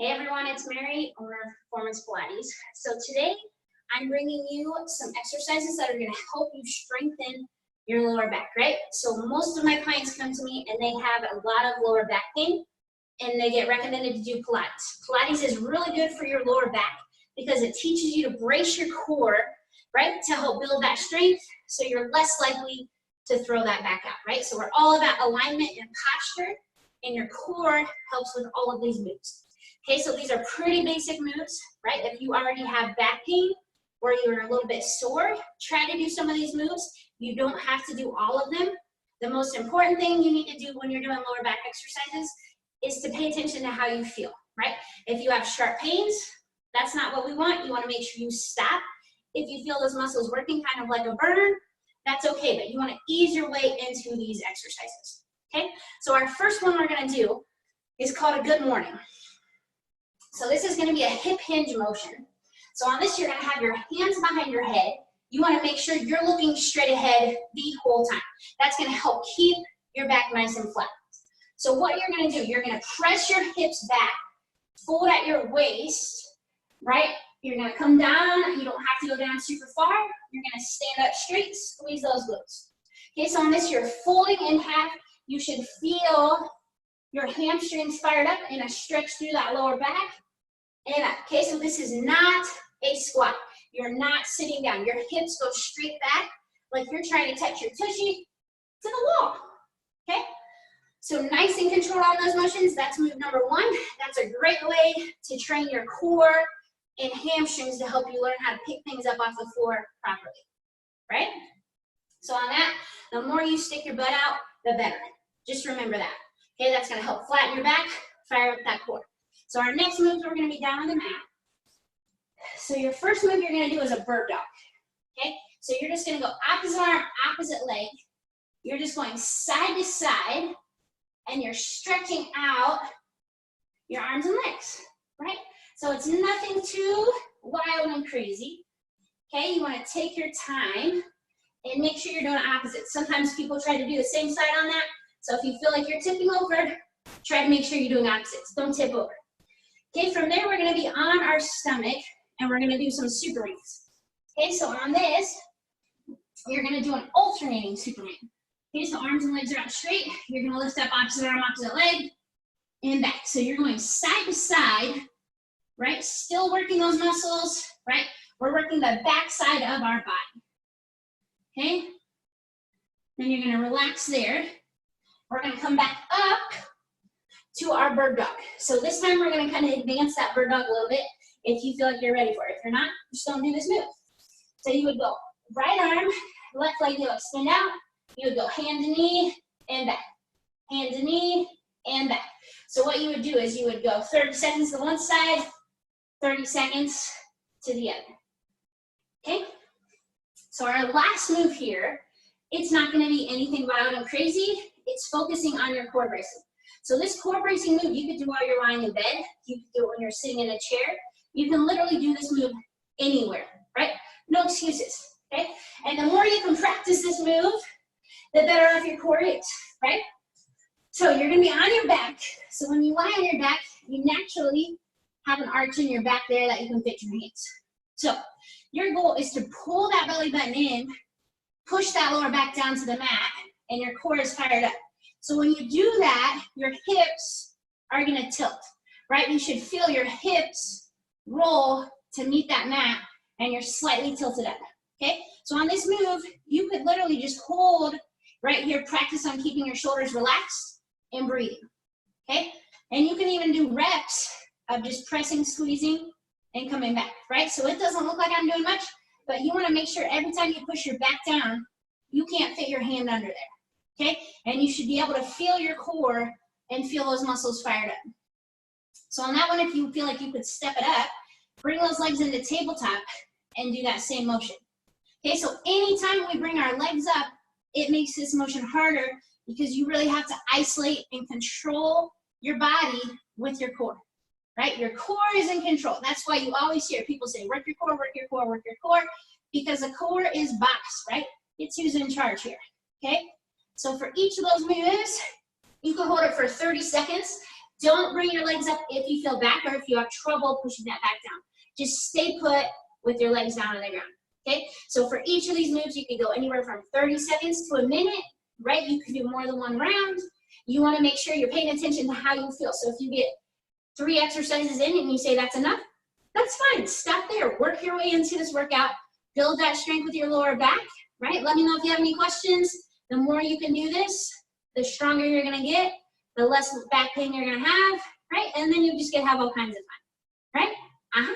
Hey everyone, it's Mary, owner of Performance Pilates. So today I'm bringing you some exercises that are going to help you strengthen your lower back, right? So most of my clients come to me and they have a lot of lower back pain and they get recommended to do Pilates. Pilates is really good for your lower back because it teaches you to brace your core, right? To help build that strength so you're less likely to throw that back out, right? So we're all about alignment and posture, and your core helps with all of these moves. Okay, so these are pretty basic moves, right? If you already have back pain or you're a little bit sore, try to do some of these moves. You don't have to do all of them. The most important thing you need to do when you're doing lower back exercises is to pay attention to how you feel, right? If you have sharp pains, that's not what we want. You want to make sure you stop. If you feel those muscles working kind of like a burner, that's okay, but you want to ease your way into these exercises, okay? So our first one we're going to do is called a good morning. So this is going to be a hip hinge motion. So on this, you're going to have your hands behind your head. You want to make sure you're looking straight ahead the whole time. That's going to help keep your back nice and flat. So what you're going to do, you're going to press your hips back, fold at your waist, right? You're going to come down. You don't have to go down super far. You're going to stand up straight, squeeze those glutes. Okay, so on this, you're folding in half. You should feel your hamstrings fired up and a stretch through that lower back. And up. Okay, so this is not a squat. You're not sitting down. Your hips go straight back like you're trying to touch your tushy to the wall. Okay, so nice and controlled on those motions. That's move number one. That's a great way to train your core and hamstrings to help you learn how to pick things up off the floor properly, right? So on that, the more you stick your butt out, the better. Just remember that. Okay, that's going to help flatten your back, fire up that core. So our next moves, we're going to be down on the mat. So your first move you're going to do is a bird dog. Okay, so you're just going to go opposite arm, opposite leg. You're just going side to side, and you're stretching out your arms and legs, right? So it's nothing too wild and crazy. Okay, you want to take your time and make sure you're doing opposite. Sometimes people try to do the same side on that. So if you feel like you're tipping over, try to make sure you're doing opposites. Don't tip over. Okay, from there, we're going to be on our stomach, and we're going to do some super rings. Okay, so on this, you're going to do an alternating super ring. Okay, so arms and legs are out straight. You're going to lift up opposite arm, opposite leg, and back. So you're going side to side, right? Still working those muscles, right? We're working the back side of our body. Okay? Then you're going to relax there. We're going to come back up to our bird dog. So this time we're going to kind of advance that bird dog a little bit if you feel like you're ready for it. If you're not, just don't do this move. So you would go right arm, left leg, you'll extend out. You would go hand to knee and back. Hand to knee and back. So what you would do is you would go 30 seconds to one side, 30 seconds to the other. Okay? So our last move here, it's not going to be anything wild and crazy. It's focusing on your core bracing. So this core bracing move, you could do while you're lying in bed. You could do it when you're sitting in a chair. You can literally do this move anywhere, right? No excuses, okay? And the more you can practice this move, the better off your core is, right? So you're going to be on your back. So when you lie on your back, you naturally have an arch in your back there that you can fit your hands. So your goal is to pull that belly button in, push that lower back down to the mat, and your core is fired up. So when you do that, your hips are going to tilt, right? You should feel your hips roll to meet that mat, and you're slightly tilted up, okay? So on this move, you could literally just hold right here, practice on keeping your shoulders relaxed and breathing, okay? And you can even do reps of just pressing, squeezing, and coming back, right? So it doesn't look like I'm doing much, but you want to make sure every time you push your back down, you can't fit your hand under there, okay? And you should be able to feel your core and feel those muscles fired up. So on that one, if you feel like you could step it up, bring those legs into tabletop and do that same motion. Okay, so anytime we bring our legs up, it makes this motion harder because you really have to isolate and control your body with your core, right? Your core is in control. That's why you always hear people say, work your core, work your core, work your core, because the core is boss, right? It's who's in charge here, okay? So for each of those moves, you can hold it for 30 seconds. Don't bring your legs up if you feel back or if you have trouble pushing that back down. Just stay put with your legs down on the ground, okay? So for each of these moves, you can go anywhere from 30 seconds to a minute, right? You can do more than one round. You wanna make sure you're paying attention to how you feel. So if you get 3 exercises in and you say that's enough, that's fine, stop there. Work your way into this workout, build that strength with your lower back, right? Let me know if you have any questions. The more you can do this, the stronger you're gonna get, the less back pain you're gonna have, right? And then you're just gonna have all kinds of fun, right?